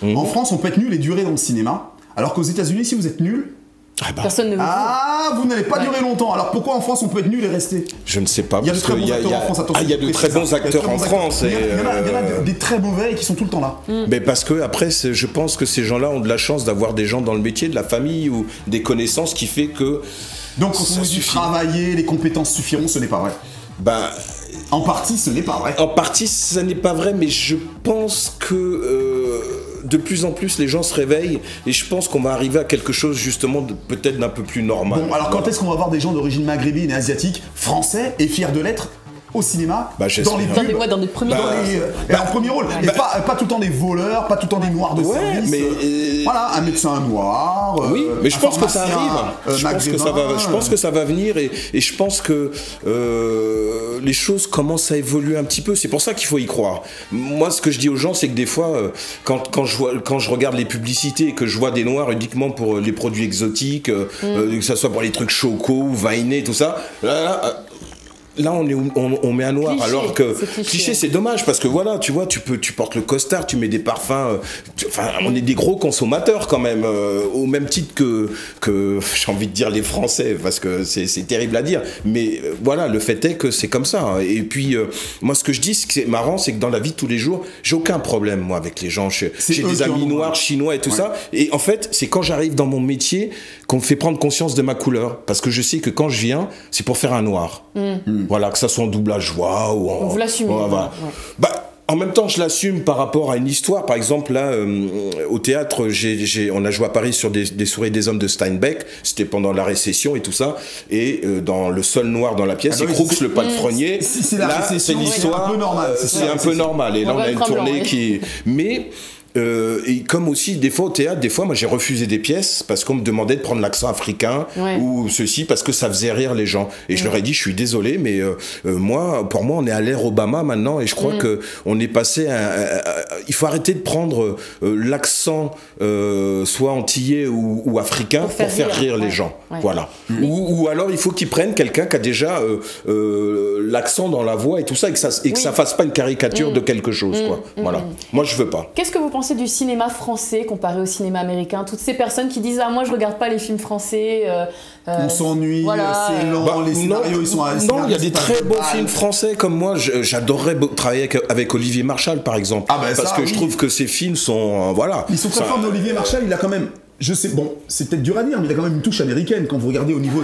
En France, on peut être nul et durer dans le cinéma, alors qu'aux États-Unis, si vous êtes nul, personne ne veut. Vous n'allez pas durer longtemps. Alors pourquoi en France on peut être nul et rester? Je ne sais pas. Il y a de très bons acteurs en France. Attention, il y a de très bons acteurs en France. Il y en a des très mauvais et qui sont tout le temps là. Mais parce que après, je pense que ces gens-là ont de la chance d'avoir des gens dans le métier, de la famille ou des connaissances qui fait que. Donc quand on dit travailler, les compétences suffiront, ce n'est pas vrai. En partie, ce n'est pas vrai. En partie, ce n'est pas vrai, mais je pense que de plus en plus, les gens se réveillent et je pense qu'on va arriver à quelque chose justement peut-être d'un peu plus normal. Bon, alors quand est-ce qu'on va voir des gens d'origine maghrébine et asiatique, français et fiers de l'être au cinéma, dans les pubs, dans des premiers rôles. En premier rôle. Et pas tout le temps des voleurs, pas tout le temps des noirs de service. Voilà, un médecin noir. Oui, mais je pense que ça arrive. Je pense que ça va venir et je pense que les choses commencent à évoluer un petit peu. C'est pour ça qu'il faut y croire. Moi, ce que je dis aux gens, c'est que des fois, quand je regarde les publicités et que je vois des noirs uniquement pour les produits exotiques, que ce soit pour les trucs choco, vainés, tout ça. Là, on met un noir, cliché, alors que cliché, c'est dommage parce que voilà, tu vois, tu portes le costard, tu mets des parfums. On est des gros consommateurs quand même, au même titre que j'ai envie de dire les Français, parce que c'est terrible à dire. Mais voilà, le fait est que c'est comme ça. Et puis, moi, ce que je dis, ce qui est marrant, c'est que dans la vie de tous les jours, j'ai aucun problème moi avec les gens. J'ai des amis noirs, chinois et tout ça. Et en fait, c'est quand j'arrive dans mon métier qu'on me fait prendre conscience de ma couleur, parce que je sais que quand je viens, c'est pour faire un noir. Voilà, que ça soit en doublage voix ou en... Vous l'assumez. Voilà. En même temps, je l'assume par rapport à une histoire. Par exemple, là, au théâtre, on a joué à Paris sur des souris des hommes de Steinbeck. C'était pendant la récession et tout ça. Et dans le sol noir dans la pièce, c'est Crooks, le palefrenier. Là, c'est l'histoire. C'est un peu normal. C'est un peu normal. Et là, on a une tournée qui... Mais... et comme aussi des fois au théâtre, moi j'ai refusé des pièces parce qu'on me demandait de prendre l'accent africain ou ceci parce que ça faisait rire les gens et je leur ai dit je suis désolé mais pour moi on est à l'ère Obama maintenant et je crois que on est passé il faut arrêter de prendre l'accent soit antillais ou africain pour faire rire les gens. Voilà. Ou alors il faut qu'ils prennent quelqu'un qui a déjà l'accent dans la voix et tout ça et que ça fasse pas une caricature de quelque chose quoi. Voilà. Moi je veux pas. Qu'est-ce que vous pensez du cinéma français comparé au cinéma américain? Toutes ces personnes qui disent « Ah, moi, je regarde pas les films français. On s'ennuie, c'est lent, les scénarios, ils sont... Non, il y a des très bons films français, comme moi, j'adorerais travailler avec Olivier Marchal, par exemple. Parce que je trouve que ses films sont... voilà. Ils sont très forts, mais Olivier Marchal, il a quand même... Je sais, bon, c'est peut-être dur à dire, mais il a quand même une touche américaine quand vous regardez au niveau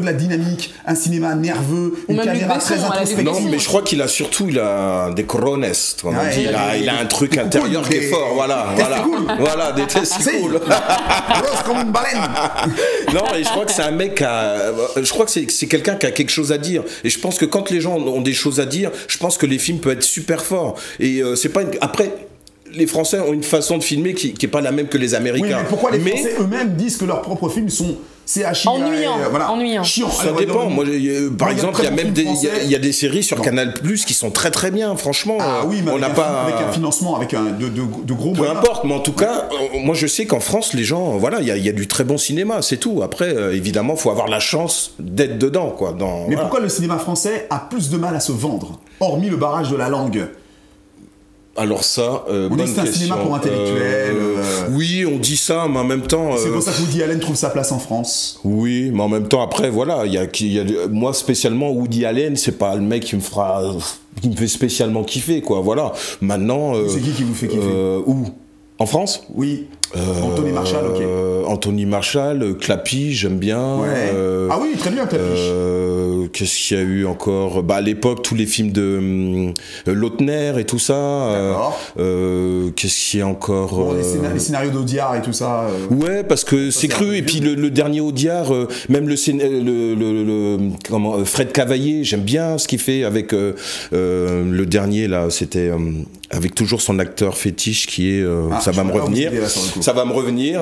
de la dynamique, un cinéma nerveux, une caméra très introspective. Non, mais je crois qu'il a des corones, comme on dit. Il a un truc intérieur qui est fort, voilà. Voilà, des testicules. Grosse comme une baleine. Non, et je crois que c'est un mec je crois que c'est quelqu'un qui a quelque chose à dire. Et je pense que quand les gens ont des choses à dire, je pense que les films peuvent être super forts. Et c'est pas après. Les Français ont une façon de filmer qui n'est pas la même que les Américains. Oui, mais pourquoi les Français eux-mêmes disent que leurs propres films sont ennuyants. Chiant. Ça dépend. Moi, par exemple, il y a des séries sur Canal+ qui sont très très bien. Franchement, mais on n'a pas avec un financement, avec de gros moyens. Peu importe, mais en tout cas, moi je sais qu'en France, les gens, voilà, il y a du très bon cinéma, c'est tout. Après, évidemment, il faut avoir la chance d'être dedans, quoi. Mais pourquoi le cinéma français a plus de mal à se vendre, hormis le barrage de la langue? Alors ça, on dit que c'est un cinéma pour intellectuels. Oui, on dit ça, mais en même temps... C'est pour ça que Woody Allen trouve sa place en France. Oui, mais en même temps, après, voilà, moi spécialement, Woody Allen, c'est pas le mec qui me fait spécialement kiffer, quoi, voilà. Maintenant... c'est qui vous fait kiffer où? En France? Oui. Anthony Marshall, ok. Anthony Marshall, Clappy, j'aime bien. Ouais. Ah oui, très bien, Clappy. Qu'est-ce qu'il y a eu encore? À l'époque, tous les films de Lautner et tout ça. Qu'est-ce qu'il y a encore? Bon, les scénarios d'Audiard et tout ça. Ouais, parce que c'est cru. Et puis le dernier Audiard, même Fred Cavaillé, j'aime bien ce qu'il fait avec le dernier, là, c'était... avec toujours son acteur fétiche qui est... ça va me revenir. Ça va me revenir.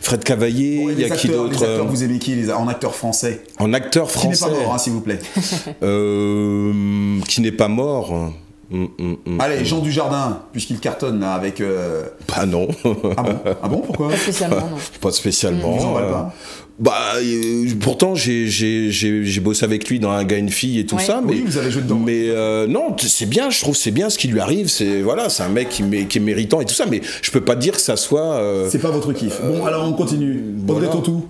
Fred Cavaillé, il y a qui d'autre? Les acteurs, vous aimez qui en acteur français? En acteur français. Qui n'est pas mort, s'il vous plaît. Qui n'est pas mort. Allez, Jean Dujardin, puisqu'il cartonne là, avec... Bah non. Ah bon, pourquoi? Pas spécialement, non. Pas spécialement. Vous en valez pas. Bah, pourtant, j'ai bossé avec lui dans Un gars, une fille et tout ça. Mais, oui, vous avez joué dedans. Mais non, c'est bien, je trouve c'est bien ce qui lui arrive. C'est un mec qui est méritant et tout ça, mais je peux pas dire que ça soit... C'est pas votre kiff. Bon, alors on continue. Audrey Tautou.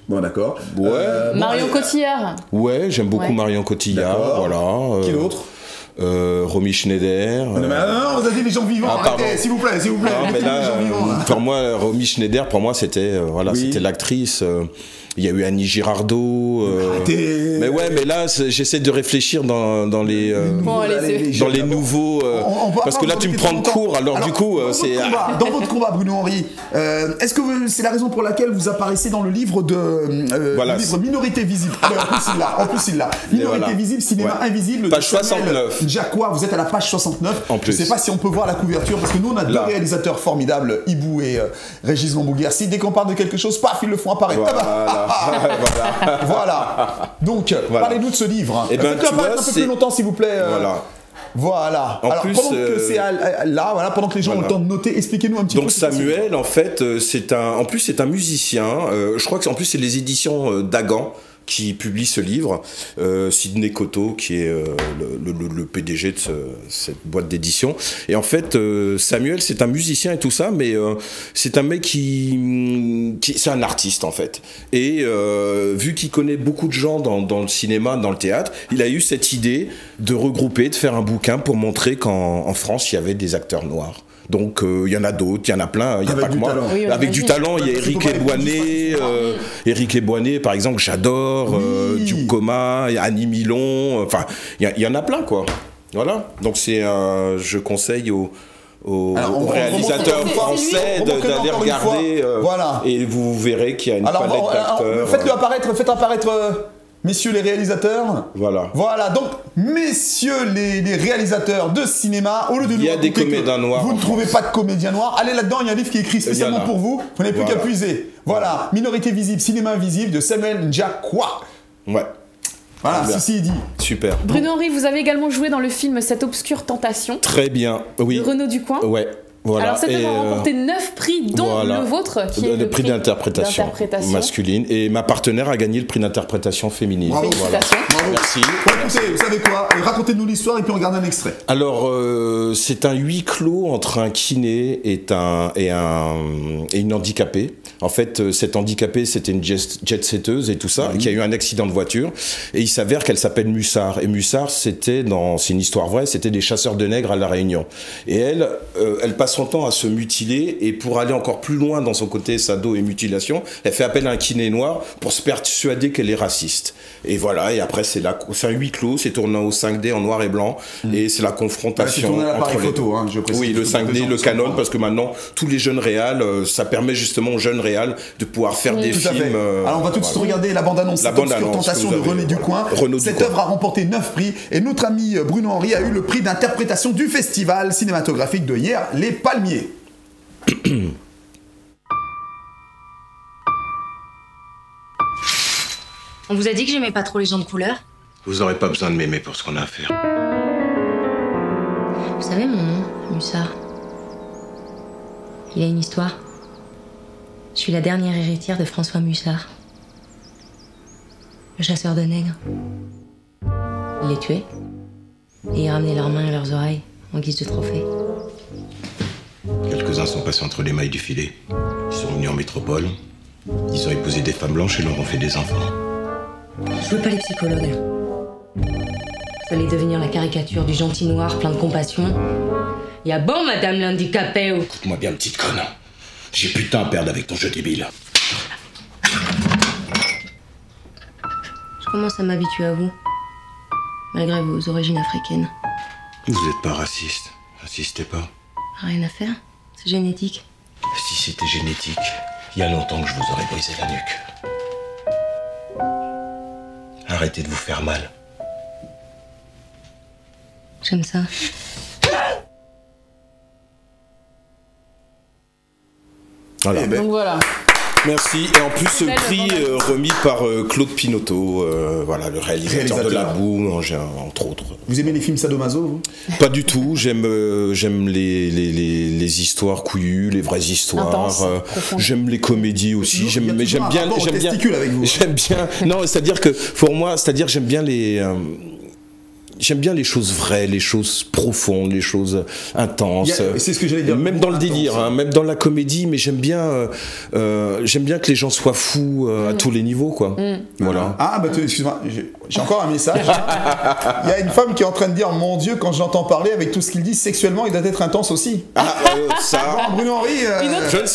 Bon, d'accord. Ouais. Marion Cotillard. Ouais, j'aime beaucoup Marion Cotillard. Voilà. Qui d'autre? Romy Schneider. Non, vous avez dit les gens vivants. Arrêtez, s'il vous plaît. Non, mais là, pour moi, Romy Schneider, pour moi, c'était c'était l'actrice. Il y a eu Annie Girardot. Mais ouais, mais là, j'essaie de réfléchir dans les nouveaux. Parce que là, tu me prends de court. Alors du coup, c'est. Dans votre combat, Bruno Henry, est-ce que c'est la raison pour laquelle vous apparaissez dans le livre le livre Minorité visible? En plus, il l'a. Minorité visible, cinéma invisible. Page 69. Jacquois, vous êtes à la page 69. En plus. Je sais pas si on peut voir la couverture parce que nous, on a deux réalisateurs formidables, Ibou et Régis Lambouguercy. Dès qu'on parle de quelque chose, paf, ils le font apparaître. Voilà. Donc, parlez-nous de ce livre. Faites-le apparaître un peu plus longtemps, s'il vous plaît. Voilà. Alors, pendant que c'est là, pendant que les gens ont le temps de noter, expliquez-nous un petit peu. Donc Samuel, en fait, c'est un musicien. Je crois que en plus c'est les éditions Dagan qui publie ce livre, Sidney Coteau, qui est le PDG de cette boîte d'édition. Et en fait, Samuel, c'est un musicien et tout ça, mais c'est un mec qui c'est un artiste, en fait. Et vu qu'il connaît beaucoup de gens dans le cinéma, dans le théâtre, il a eu cette idée de regrouper, de faire un bouquin pour montrer qu'en France, il y avait des acteurs noirs. Donc il y en a d'autres, il y en a plein, il n'y a pas que moi. Oui, avec du talent, il y a Éric Eboinet, par exemple, j'adore, Duke Coma, Annie Milon, enfin, il y en a plein, quoi. Voilà, donc je conseille aux réalisateurs français d'aller regarder, et vous verrez qu'il y a une palette d'acteurs. Faites apparaître... Messieurs les réalisateurs. Voilà, donc, messieurs les réalisateurs de cinéma, au lieu de nous raconter que vous ne trouvez pas de comédien noir, allez là-dedans, il y a un livre qui est écrit spécialement pour vous, vous n'avez plus qu'à puiser. Voilà, Minorité visible, cinéma invisible de Samuel Jacquois. Ouais. Voilà, ceci dit. Super. Bruno Henry, vous avez également joué dans le film Cette obscure tentation. Très bien, oui. De Renaud Ducoing. Ouais. Voilà. Alors cette œuvre a remporté 9 prix, dont le vôtre, qui est le prix d'interprétation masculine. Et ma partenaire a gagné le prix d'interprétation féminine. Bravo. Félicitations. Bravo. Merci. Bon, écoutez, vous savez quoi? Racontez-nous l'histoire et puis on regarde un extrait. Alors, c'est un huis clos entre un kiné et une handicapée. En fait, cette handicapée, c'était une jet-setteuse et tout ça, qui a eu un accident de voiture. Et il s'avère qu'elle s'appelle Mussard. Et Mussard, c'est une histoire vraie, c'était des chasseurs de nègres à La Réunion. Et elle passe son temps à se mutiler, et pour aller encore plus loin dans son côté sado et mutilation, elle fait appel à un kiné noir pour se persuader qu'elle est raciste. Et voilà, et après c'est un huis clos, c'est tourné au 5D en noir et blanc, et c'est la confrontation entre les photo, je précise. Oui, le 5D, le Canon, parce que maintenant tous les jeunes réals, ça permet justement aux jeunes réals de pouvoir faire des films. Alors on va tout de suite regarder la bande-annonce, Cette obscure tentation de René Ducoing. Cette œuvre a remporté 9 prix, et notre ami Bruno Henry a eu le prix d'interprétation du festival cinématographique de hier, Les Palmiers. On vous a dit que j'aimais pas trop les gens de couleur? Vous aurez pas besoin de m'aimer pour ce qu'on a à faire. Vous savez mon nom, Mussard? Il a une histoire. Je suis la dernière héritière de François Mussard, le chasseur de nègres. Il les tuait et il ramenait leurs mains et leurs oreilles en guise de trophée. Quelques-uns sont passés entre les mailles du filet. Ils sont venus en métropole. Ils ont épousé des femmes blanches et leur ont fait des enfants. Je veux pas les psychologues. Vous allez devenir la caricature du gentil noir plein de compassion. Y a bon, madame l'handicapée ou... Écoute-moi bien, petite conne. J'ai plus de temps à perdre avec ton jeu débile. Je commence à m'habituer à vous, malgré vos origines africaines. Vous êtes pas raciste. Insistez pas. Rien à faire, c'est génétique. Si c'était génétique, il y a longtemps que je vous aurais brisé la nuque. Arrêtez de vous faire mal. J'aime ça. Donc voilà. Merci. Et en plus, prix remis par Claude Pinoteau, voilà, le réalisateur de La Boue, entre autres. Vous aimez les films sadomaso, vous? Pas du tout. J'aime les histoires couillues, les vraies histoires. J'aime les comédies aussi. J'aime bien. Non, c'est-à-dire que pour moi, j'aime bien les choses vraies, les choses profondes, les choses intenses. C'est ce que j'allais dire. Même dans le délire, hein, même dans la comédie, mais j'aime bien que les gens soient fous à tous les niveaux, quoi. Voilà. Ah, bah excuse-moi, j'ai encore un message. Il y a une femme qui est en train de dire, mon Dieu, quand je l'entends parler, avec tout ce qu'il dit, sexuellement, il doit être intense aussi. Ah, ça. Bruno Henry. Je ne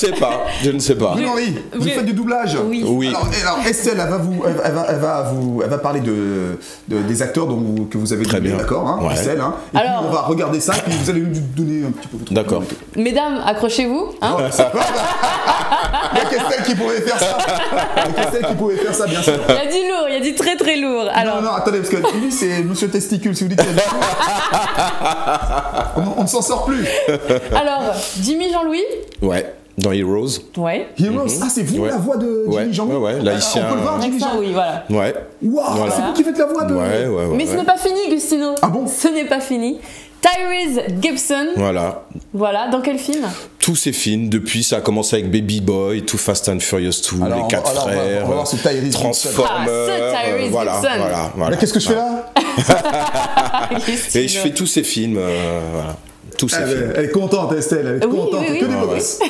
sais pas. Bruno Henry, vous faites du doublage. Oui. Alors Estelle, elle va parler des acteurs que vous avez. Très bien, d'accord, hein, Estelle. Hein. Et alors, puis on va regarder ça, et puis vous allez nous donner un petit peu votre. D'accord. Mesdames, accrochez-vous. Hein. Il y a Estelle qui pouvait faire ça. Bien sûr. Il y a du lourd, il y a du très très lourd. Alors... Non, attendez, parce que lui, c'est Monsieur Testicule, si vous dites qu'il y a du lourd. On ne s'en sort plus. Alors, Jimmy Jean-Louis. Ouais. Dans Heroes. Ouais. Heroes, ah c'est vous la voix de Jimmy Jean-Louis. Ouais, l'haïtien. On peut le voir, Jimmy Jean-Louis. Oui, voilà. Ouais. Waouh, voilà. C'est vous qui faites la voix de. Ouais. Mais ce n'est pas fini, Gustino. Ah bon? Ce n'est pas fini. Tyrese Gibson. Voilà. Dans quel film? Tous ces films, depuis ça a commencé avec Baby Boy, Too Fast and Furious 2, Les 4 frères, Transformers, voilà. Mais qu'est-ce que je fais là? Et je fais tous ces films, voilà. Elle est contente, Estelle, elle est contente, que des boss.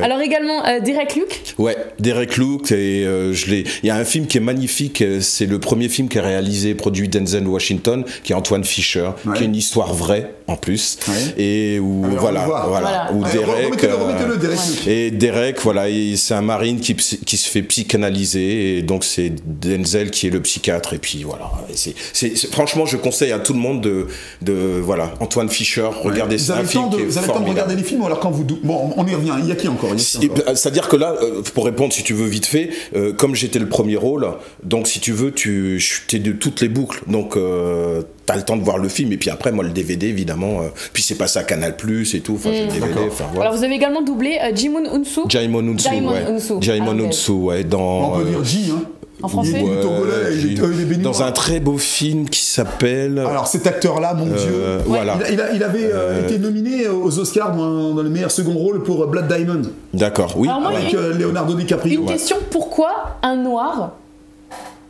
Alors également Derek Luke. Ouais, Derek Luke, et il y a un film qui est magnifique, c'est le premier film qui est réalisé, produit Denzel Washington, qui est Antoine Fisher, qui est une histoire vraie en plus, et où où Derek, remettez-le, Derek Luke. Et Derek, c'est un marine qui se fait psychanalyser, et donc c'est Denzel qui est le psychiatre, et puis voilà. Franchement, je conseille à tout le monde de Antoine Fisher. Regardez ça. Vous avez le temps de regarder les films ou alors quand vous... Bon, on y revient. Il y a qui encore? C'est-à-dire que là, pour répondre, si tu veux, vite fait, comme j'étais le premier rôle, donc si tu veux, t'es de toutes les boucles. Donc, t'as le temps de voir le film. Et puis après, moi, le DVD, évidemment. Puis c'est passé à Canal+, et tout. Enfin, j'ai le DVD. Alors, vous avez également doublé Jaimon Hounsou. Jaimon Hounsou, ouais. Dans... On peut dire J, hein. En français, il est dans un très beau film qui s'appelle... Alors cet acteur-là, mon Dieu, il avait été nominé aux Oscars dans le meilleur second rôle pour Blood Diamond. D'accord, oui. Alors moi, avec Leonardo DiCaprio. Une question, pourquoi un noir?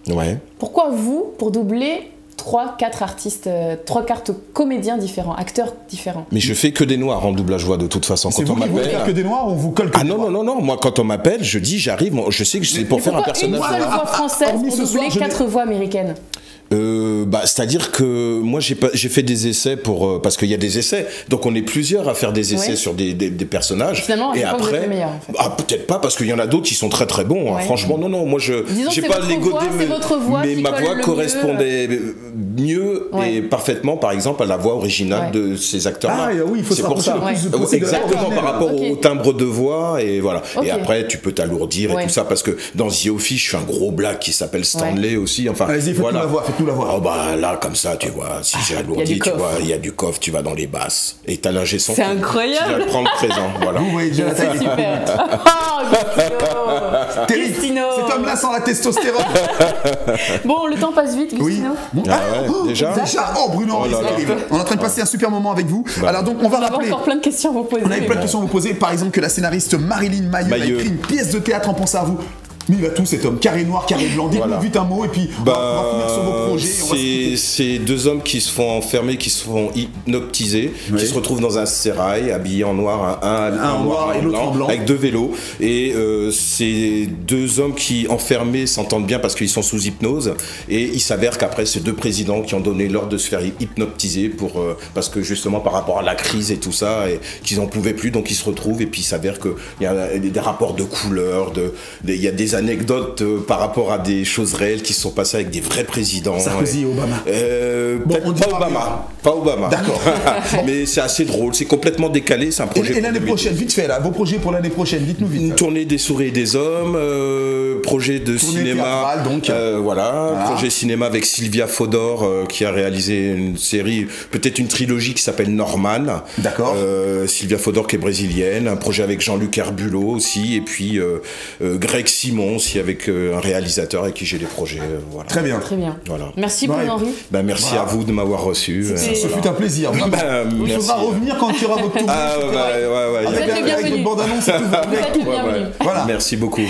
Ouais. Pourquoi vous, pour doubler 3-4 artistes, 3-4 comédiens différents, acteurs différents? Mais je fais que des noirs en doublage voix de toute façon. C'est vous qui voulez faire que des noirs ou on vous colle que des noirs? Non. Moi, quand on m'appelle, je dis j'arrive. Je sais que c'est pour faire un personnage. Une seule voix française pour doubler 4 voix américaines? C'est-à-dire que moi j'ai fait des essais parce qu'il y a des essais, donc on est plusieurs à faire des essais sur des personnages. Finalement, et après, vous êtes les meilleurs, en fait. Peut-être pas, parce qu'il y en a d'autres qui sont très très bons. Hein. Franchement, non, moi j'ai pas l'ego mais ma voix correspondait mieux et parfaitement, par exemple, à la voix originale de ces acteurs-là. Ah oui, il faut se rapprocher le plus exactement par rapport au timbre de voix et voilà. Et après, tu peux t'alourdir et tout ça, parce que dans The Office, je suis un gros black qui s'appelle Stanley aussi. Enfin, voilà. Fais-nous la voix. Oh bah là, comme ça, tu vois, si j'ai alourdi, tu vois, il y a du coffre, tu vas dans les basses. Et t'as l'ingé son. C'est incroyable. Tu vas le prendre présent, voilà. Vous voyez déjà la taille. C'est super. Oh, Gustino. Cet homme-là sans la testostérone. Bon, le temps passe vite, Gustino. Oui. Déjà. Oh, Bruno, on est en train de passer un super moment avec vous. Alors donc, on va rappeler. On a encore plein de questions à vous poser. On avait plein de questions à vous poser. Par exemple, que la scénariste Marilyn Mailleux a écrit une pièce de théâtre en pensant à vous. Mais il a tout, cet homme, carré noir, carré blanc. Dites-nous vite un mot et puis on va finir sur vos projets. C'est deux hommes qui se font enfermer, qui se font hypnotiser, qui se retrouvent dans un sérail, habillés en noir, un noir et l'autre en blanc, avec 2 vélos. Et ces deux hommes qui, enfermés, s'entendent bien parce qu'ils sont sous hypnose. Et il s'avère qu'après, c'est 2 présidents qui ont donné l'ordre de se faire hypnotiser parce que justement par rapport à la crise et tout ça, et qu'ils n'en pouvaient plus, donc ils se retrouvent. Et puis il s'avère qu'il y a des rapports de couleurs, il y a des des anecdotes par rapport à des choses réelles qui se sont passées avec des vrais présidents. Sarkozy et Obama. Pas Obama. D'accord. Mais c'est assez drôle, c'est complètement décalé, c'est un projet. Et l'année prochaine, vite fait là, vos projets pour l'année prochaine, dites-nous vite. Une tournée des souris et des hommes, projet de tournée cinéma. Théâtrale, donc. Voilà, projet cinéma avec Sylvia Fodor qui a réalisé une série, peut-être une trilogie qui s'appelle Norman. D'accord. Sylvia Fodor qui est brésilienne, un projet avec Jean-Luc Herbulot aussi, et puis Greg Simon aussi avec un réalisateur avec qui j'ai des projets. Voilà. Très bien. Très bien. Voilà. Merci Paul-Henri. Merci à vous de m'avoir reçu. Ce fut un plaisir. Il faudra revenir quand il y aura votre tournée. Vous êtes les bienvenus. Avec votre bande-annonce et tout. Vous êtes les bienvenus. Voilà. Merci beaucoup.